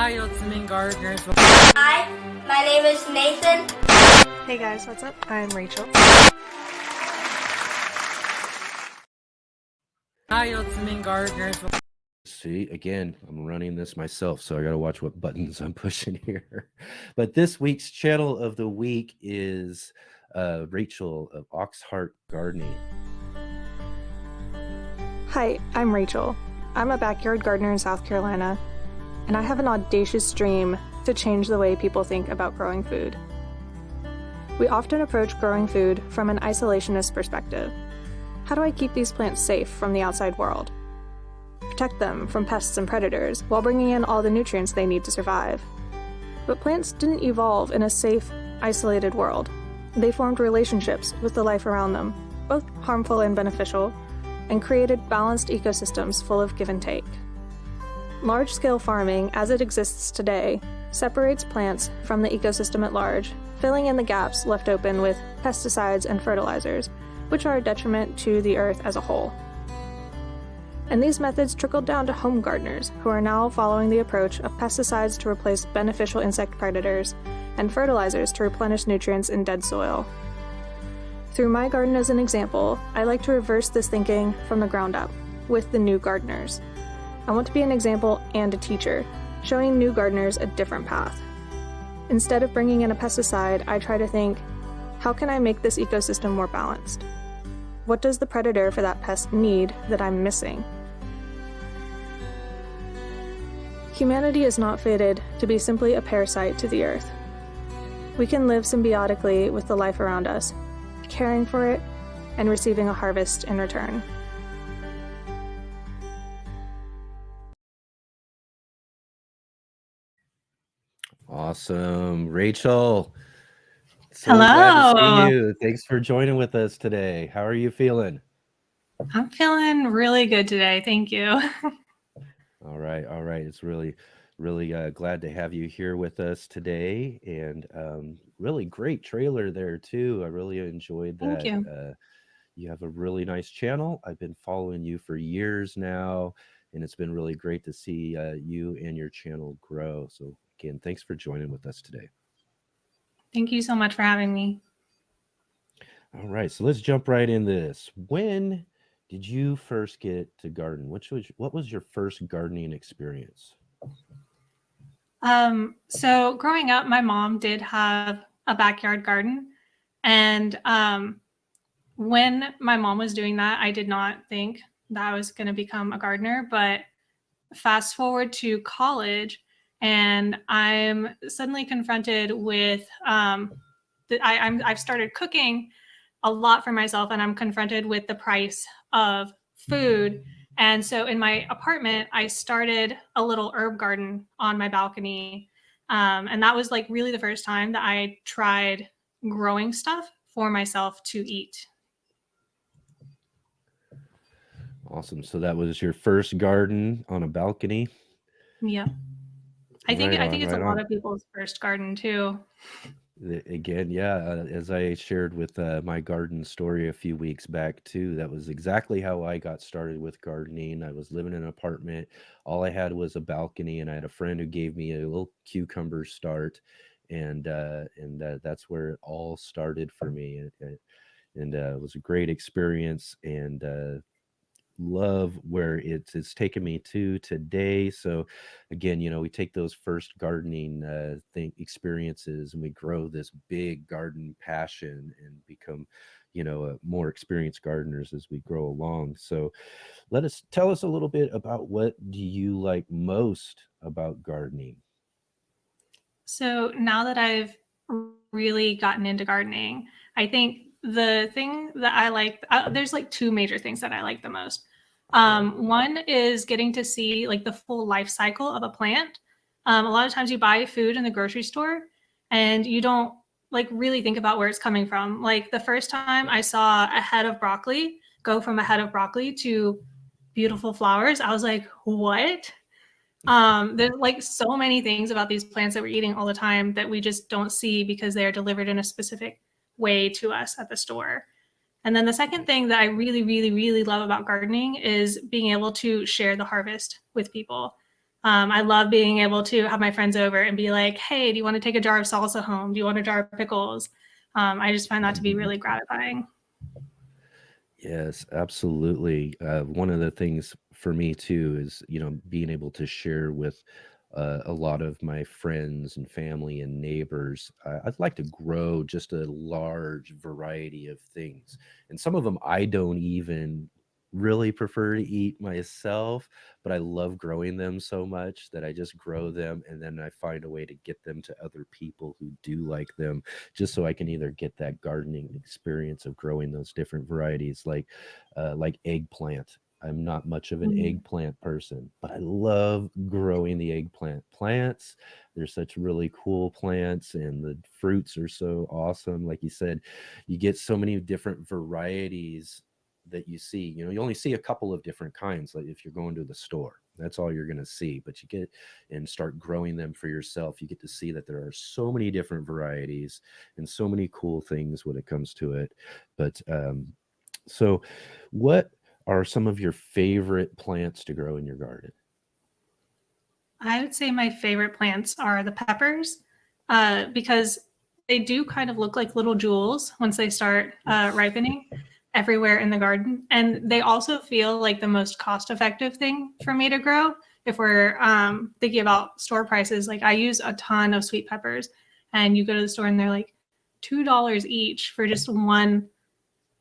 Hi, Ultimate Gardeners. Hi, my name is Nathan. Hey guys, what's up? I'm Rachel. Hi, Ultimate Gardeners. See, again, I'm running this myself, so I got to watch what buttons I'm pushing here. But this week's channel of the week is Rachel of Auxhart Gardening. Hi, I'm Rachel. I'm a backyard gardener in South Carolina, and I have an audacious dream to change the way people think about growing food. We often approach growing food from an isolationist perspective. How do I keep these plants safe from the outside world? Protect them from pests and predators while bringing in all the nutrients they need to survive. But plants didn't evolve in a safe, isolated world. They formed relationships with the life around them, both harmful and beneficial, and created balanced ecosystems full of give and take. Large-scale farming, as it exists today, separates plants from the ecosystem at large, filling in the gaps left open with pesticides and fertilizers, which are a detriment to the earth as a whole. And these methods trickled down to home gardeners, who are now following the approach of pesticides to replace beneficial insect predators and fertilizers to replenish nutrients in dead soil. Through my garden as an example, I like to reverse this thinking from the ground up, with the new gardeners. I want to be an example and a teacher, showing new gardeners a different path. Instead of bringing in a pesticide, I try to think, how can I make this ecosystem more balanced? What does the predator for that pest need that I'm missing? Humanity is not fated to be simply a parasite to the earth. We can live symbiotically with the life around us, caring for it and receiving a harvest in return. Awesome. Rachel, so Hello. glad to see you. Thanks for joining with us today. How are you feeling? I'm feeling really good today. Thank you. All right. It's really glad to have you here with us today, and really great trailer there too. I really enjoyed Thank that. you. You have a really nice channel. I've been following you for years now, and it's been really great to see you and your channel grow. So again, thanks for joining with us today. Thank you so much for having me. All right, so let's jump right in this. When did you first get to garden? What was your first gardening experience? So growing up, my mom did have a backyard garden. And when my mom was doing that, I did not think that I was going to become a gardener. But fast forward to college, and I'm suddenly confronted with I've started cooking a lot for myself, and I'm confronted with the price of food. And so in my apartment, I started a little herb garden on my balcony. And that was like really the first time that I tried growing stuff for myself to eat. Awesome. So that was your first garden on a balcony. Yeah. I think it's a Right lot on. of people's first garden too. Again, yeah, as I shared with my garden story a few weeks back too, that was exactly how I got started with gardening. I was living in an apartment. All I had was a balcony, and I had a friend who gave me a little cucumber start, and that's where it all started for me. And it was a great experience, and love where it's taken me to today. So again, we take those first gardening experiences, and we grow this big garden passion and become more experienced gardeners as we grow along. So tell us a little bit about, what do you like most about gardening? So now that I've really gotten into gardening, I think the thing that I like, there's like two major things that I like the most. One is getting to see like the full life cycle of a plant. A lot of times you buy food in the grocery store and you don't like really think about where it's coming from. Like the first time I saw a head of broccoli go from a head of broccoli to beautiful flowers, I was like, what? There's like so many things about these plants that we're eating all the time that we just don't see because they are delivered in a specific way to us at the store. And then the second thing that I really, really, really love about gardening is being able to share the harvest with people. I love being able to have my friends over and be like, hey, do you want to take a jar of salsa home? Do you want a jar of pickles? I just find that to be Mhm. really gratifying. Yes, absolutely. One of the things for me too is, being able to share with a lot of my friends and family and neighbors. I'd like to grow just a large variety of things. And some of them I don't even really prefer to eat myself, but I love growing them so much that I just grow them and then I find a way to get them to other people who do like them, just so I can either get that gardening experience of growing those different varieties, like eggplant. I'm not much of an Mm. eggplant person, but I love growing the eggplant plants. They're such really cool plants, and the fruits are so awesome. Like you said, you get so many different varieties that you see. You only see a couple of different kinds, like if you're going to the store. That's all you're going to see, but you get and start growing them for yourself. You get to see that there are so many different varieties and so many cool things when it comes to it. But so, what are some of your favorite plants to grow in your garden? I would say my favorite plants are the peppers because they do kind of look like little jewels once they start Yes. ripening everywhere in the garden. And they also feel like the most cost effective thing for me to grow. If we're thinking about store prices, like I use a ton of sweet peppers, and you go to the store and they're like $2 each for just one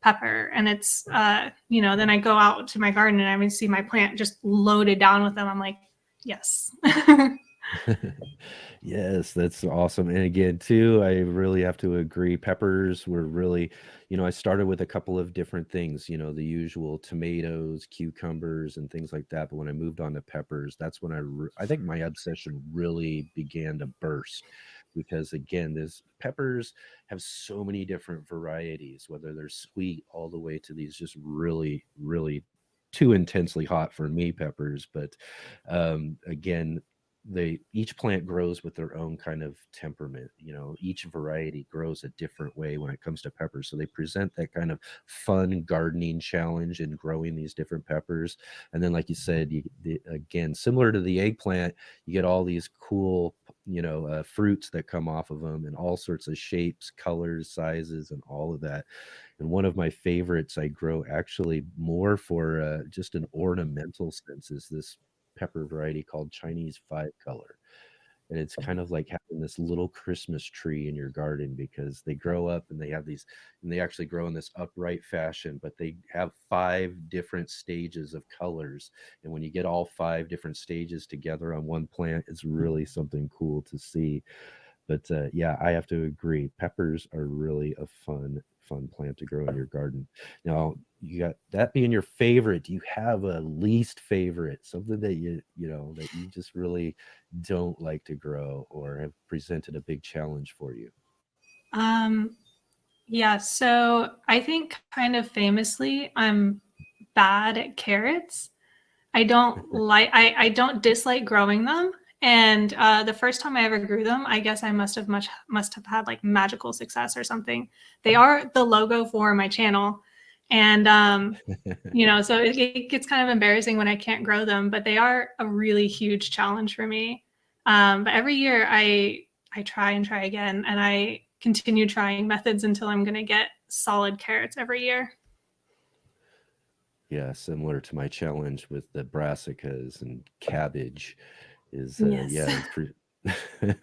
pepper. And it's, then I go out to my garden and I see my plant just loaded down with them. I'm like, yes. Yes, that's awesome. And again, too, I really have to agree. Peppers were really, I started with a couple of different things, the usual tomatoes, cucumbers, and things like that. But when I moved on to peppers, that's when I think my obsession really began to burst because, again, this peppers have so many different varieties, whether they're sweet all the way to these just really, really too intensely hot for me peppers. But again, they each plant grows with their own kind of temperament. Each variety grows a different way when it comes to peppers, so they present that kind of fun gardening challenge in growing these different peppers. And then, like you said, again, similar to the eggplant, you get all these cool fruits that come off of them in all sorts of shapes, colors, sizes, and all of that. And one of my favorites I grow actually more for just an ornamental sense is this pepper variety called Chinese five color. And it's kind of like having this little Christmas tree in your garden because they grow up and they have these, and they actually grow in this upright fashion, but they have five different stages of colors. And when you get all five different stages together on one plant, it's really something cool to see. But yeah, I have to agree. Peppers are really a fun plant to grow in your garden. Now, you got that being your favorite. Do you have a least favorite, something that that you just really don't like to grow or have presented a big challenge for you? Um, yeah, so I think kind of famously, I'm bad at carrots. I don't dislike growing them. And the first time I ever grew them, I guess I must have had like magical success or something. They are the logo for my channel, and so it gets kind of embarrassing when I can't grow them. But they are a really huge challenge for me. But every year I try and try again, and I continue trying methods until I'm going to get solid carrots every year. Yeah, similar to my challenge with the brassicas and cabbage is Yes. yeah, it's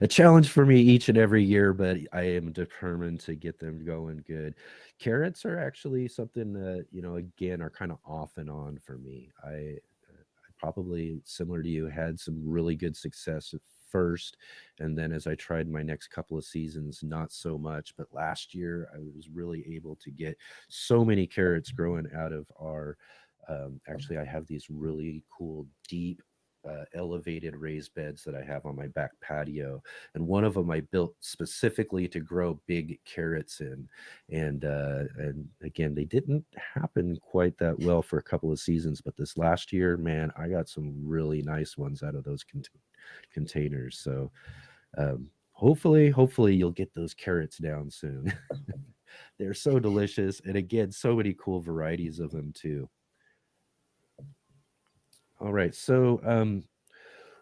a challenge for me each and every year, but I am determined to get them going good. Carrots are actually something that, again, are kind of off and on for me. I probably, similar to you, had some really good success at first. And then as I tried my next couple of seasons, not so much. But last year, I was really able to get so many carrots growing out of our. Actually, I have these really cool, deep, elevated raised beds that I have on my back patio. And one of them I built specifically to grow big carrots in. And again, they didn't happen quite that well for a couple of seasons, but this last year, man, I got some really nice ones out of those containers. So hopefully you'll get those carrots down soon. They're so delicious, and again, so many cool varieties of them too. All right, so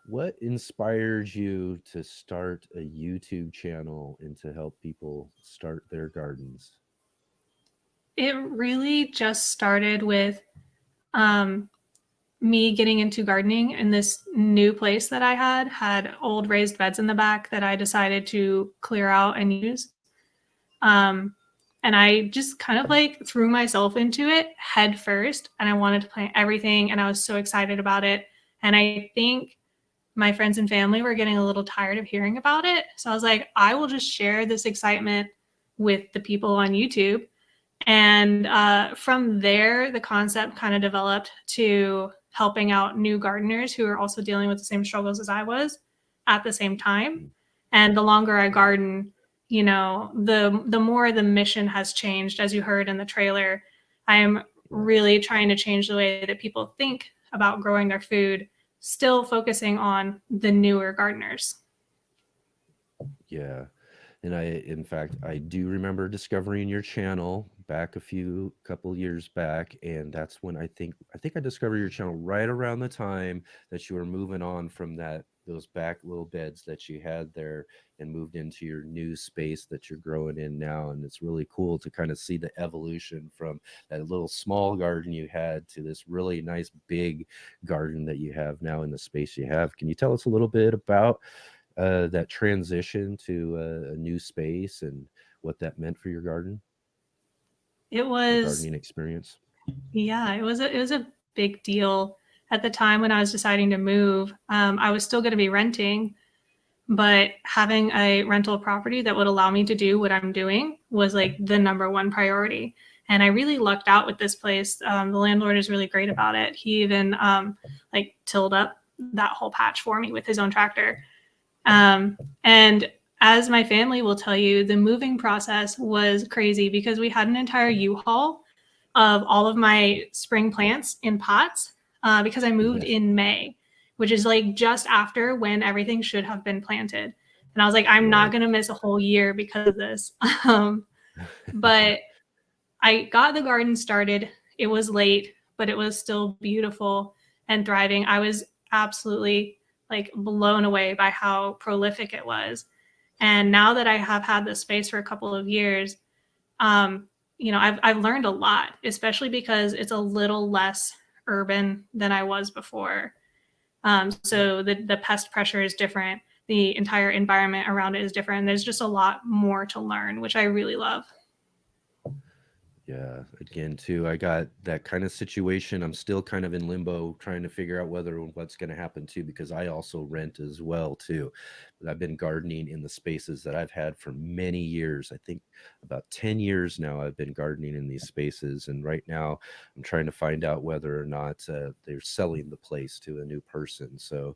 What inspired you to start a YouTube channel and to help people start their gardens? It really just started with um, me getting into gardening, and this new place that I had old raised beds in the back that I decided to clear out and use. Um, and I just kind of like threw myself into it head first, and I wanted to plant everything, and I was so excited about it. And I think my friends and family were getting a little tired of hearing about it. So I was like, I will just share this excitement with the people on YouTube. And from there, the concept kind of developed to helping out new gardeners who are also dealing with the same struggles as I was at the same time. Mm, And the longer I garden, you know, the more the mission has changed. As you heard in the trailer, I am yeah. really trying to change the way that people think about growing their food, still focusing on the newer gardeners. Yeah. And in fact, I do remember discovering your channel back a couple years back, and that's when I think I discovered your channel right around the time that you were moving on from those back little beds that you had there and moved into your new space that you're growing in now. And it's really cool to kind of see the evolution from that little small garden you had to this really nice big garden that you have now in the space you have. Can you tell us a little bit about that transition to a new space and what that meant for your garden, It your was gardening experience? Yeah, it was a big deal at the time when I was deciding to move. I was still going to be renting, but having a rental property that would allow me to do what I'm doing was like the number one priority. And I really lucked out with this place. The landlord is really great about it. He even like tilled up that whole patch for me with his own tractor. And as my family will tell you, the moving process was crazy because we had an entire U-Haul of all of my spring plants in pots because I moved Yes. in May, which is like just after when everything should have been planted. And I was like, I'm not Right. going to miss a whole year because of this. But I got the garden started. It was late, but it was still beautiful and thriving. I was absolutely like blown away by how prolific it was. And now that I have had this space for a couple of years, you know, I've learned a lot, especially because it's a little less urban than I was before. So the pest pressure is different. The entire environment around it is different. There's just a lot more to learn, which I really love. Yeah, again, too, I got that kind of situation. I'm still kind of in limbo trying to figure out what's going to happen too, because I also rent as well too. But I've been gardening in the spaces that I've had for many years. I think about 10 years now I've been gardening in these spaces. And right now I'm trying to find out whether or not they're selling the place to a new person. So,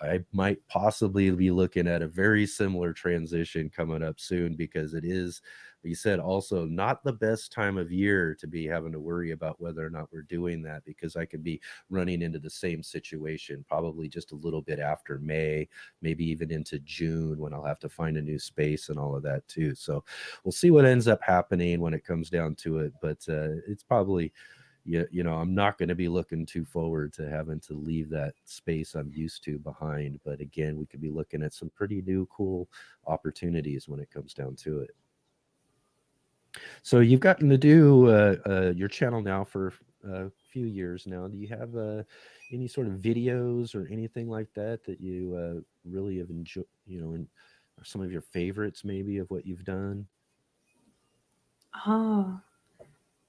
I might possibly be looking at a very similar transition coming up soon because it is, he said, also not the best time of year to be having to worry about whether or not we're doing that, because I could be running into the same situation probably just a little bit after May, maybe even into June, when I'll have to find a new space and all of that too. So we'll see what ends up happening when it comes down to it. But it's probably, I'm not going to be looking too forward to having to leave that space I'm used to behind. But again, we could be looking at some pretty new, cool opportunities when it comes down to it. So you've gotten to do your channel now for a few years now. Do you have any sort of videos or anything like that that you really have enjoyed, and are some of your favorites maybe of what you've done? Oh,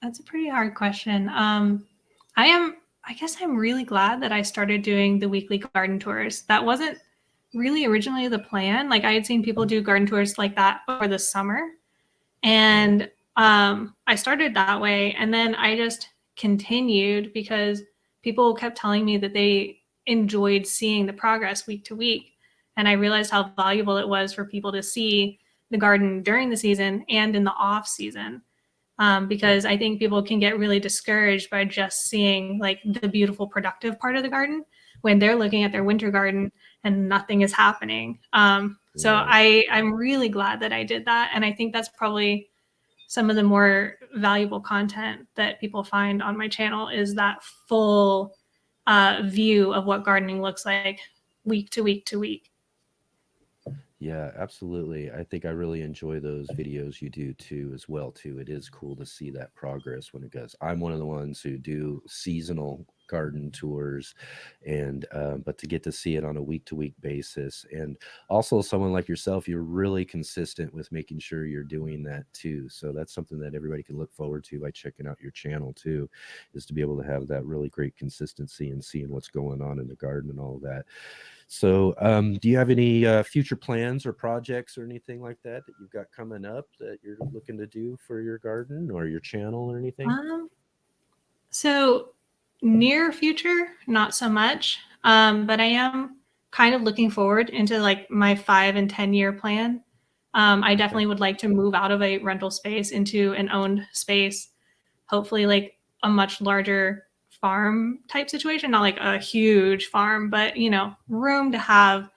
that's a pretty hard question. I guess I'm really glad that I started doing the weekly garden tours. That wasn't really originally the plan. Like I had seen people do garden tours like that over the summer, Right. and I started that way, and then I just continued because people kept telling me that they enjoyed seeing the progress week to week, and I realized how valuable it was for people to see the garden during the season and in the off season. Yeah. Because I think people can get really discouraged by just seeing like the beautiful productive part of the garden when they're looking at their winter garden and nothing is happening. So Right. I'm really glad that I did that, and I think that's probably some of the more valuable content that people find on my channel is that full view of what gardening looks like week to week to week. Yeah, absolutely. I think I really enjoy those videos you do too, as well too. It is cool to see that progress when it goes. I'm one of the ones who do seasonal garden tours, and but to get to see it on a week to week basis, and also someone like yourself, you're really consistent with making sure you're doing that too. So that's something that everybody can look forward to by checking out your channel too, is to be able to have that really great consistency and seeing what's going on in the garden and all of that. So, do you have any future plans or projects or anything like that that you've got coming up that you're looking to do for your garden or your channel or anything? Um, so near future, not so much. But I am kind of looking forward into like my 5 and 10 year plan. I Okay. definitely would like to move out of a rental space into an owned space, hopefully like a much larger farm type situation, not like a huge farm, but room to have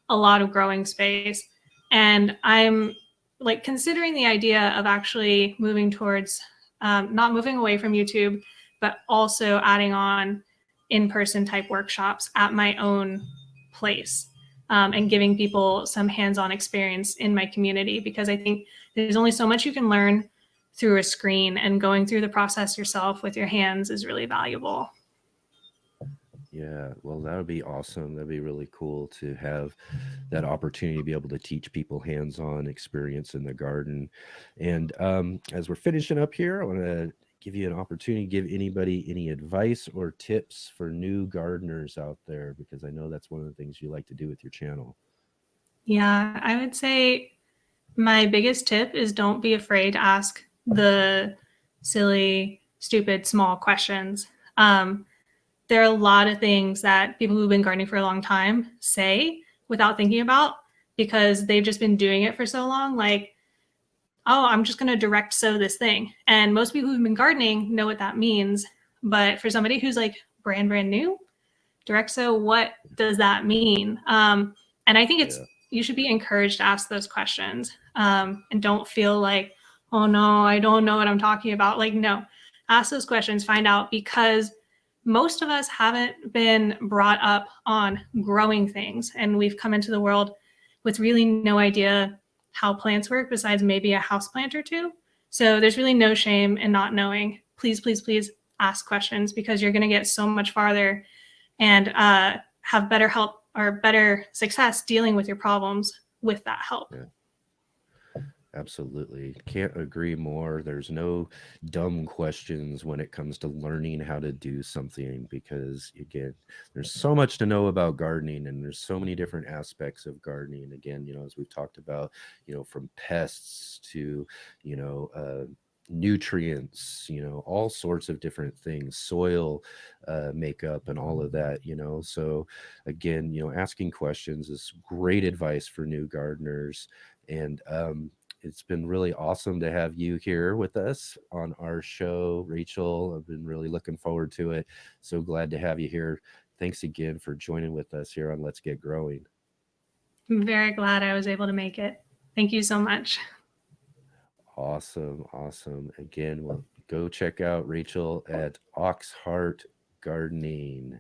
a lot of growing space. And I'm like considering the idea of actually moving towards not moving away from YouTube, but also adding on in-person type workshops at my own place, and giving people some hands-on experience in my community, because I think there's only so much you can learn through a screen, and going through the process yourself with your hands is really valuable. Yeah, well, that would be awesome. That'd be really cool to have that opportunity to be able to teach people hands-on experience in the garden. And as we're finishing up here, I want to give you an opportunity to give anybody any advice or tips for new gardeners out there, because I know that's one of the things you like to do with your channel. Yeah, I would say my biggest tip is don't be afraid to ask the silly, stupid, small questions. There are a lot of things that people who've been gardening for a long time say without thinking about, because they've just been doing it for so long. Like, oh, I'm just going to direct sow this thing. And most people who've been gardening know what that means. But for somebody who's like brand new, direct sow, what does that mean? And I think Yeah. you should be encouraged to ask those questions, and don't feel like, oh no, I don't know what I'm talking about. Like, no, ask those questions, find out, because most of us haven't been brought up on growing things, and we've come into the world with really no idea how plants work besides maybe a house plant or two. So there's really no shame in not knowing. Please, please, please ask questions, because you're going to get so much farther and have better help or better success dealing with your problems with that help. Yeah. Absolutely. Can't agree more. There's no dumb questions when it comes to learning how to do something, because again, there's so much to know about gardening, and there's so many different aspects of gardening. Again, as we've talked about, from pests to, nutrients, all sorts of different things, soil makeup and all of that. So again, asking questions is great advice for new gardeners. And it's been really awesome to have you here with us on our show, Rachel. I've been really looking forward to it. So glad to have you here. Thanks again for joining with us here on Let's Get Growing. I'm very glad I was able to make it. Thank you so much. Awesome. Awesome. Again, well, go check out Rachel at Auxhart Gardening.